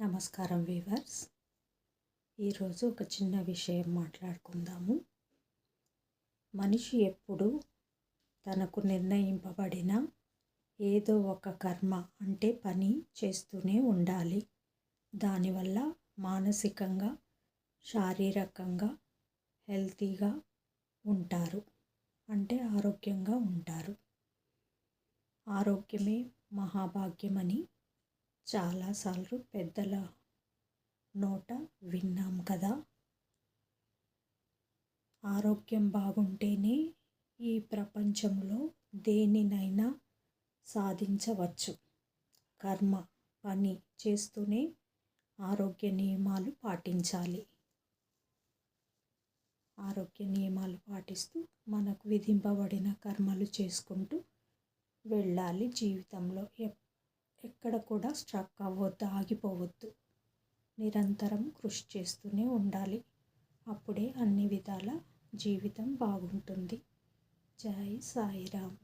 నమస్కారం వీవర్స్. ఈరోజు ఒక చిన్న విషయం మాట్లాడుకుందాము. మనిషి ఎప్పుడు తనకు నిర్ణయింపబడిన ఏదో ఒక కర్మ అంటే పని చేస్తూనే ఉండాలి. దానివల్ల మానసికంగా, శారీరకంగా హెల్తీగా ఉంటారు, అంటే ఆరోగ్యంగా ఉంటారు. ఆరోగ్యమే మహాభాగ్యమని చాలాసార్లు పెద్దల నోట విన్నాం కదా. ఆరోగ్యం బాగుంటేనే ఈ ప్రపంచంలో దేనినైనా సాధించవచ్చు. కర్మ పని చేస్తూనే ఆరోగ్య నియమాలు పాటించాలి. ఆరోగ్య నియమాలు పాటిస్తూ మనకు విధింపబడిన కర్మలు చేసుకుంటూ వెళ్ళాలి. జీవితంలో ఎక్కడ కూడా స్ట్రక్ అవ్వద్దు, ఆగిపోవద్దు. నిరంతరం కృషి చేస్తూనే ఉండాలి. అప్పుడే అన్ని విధాల జీవితం బాగుంటుంది. జై సాయిరామ్.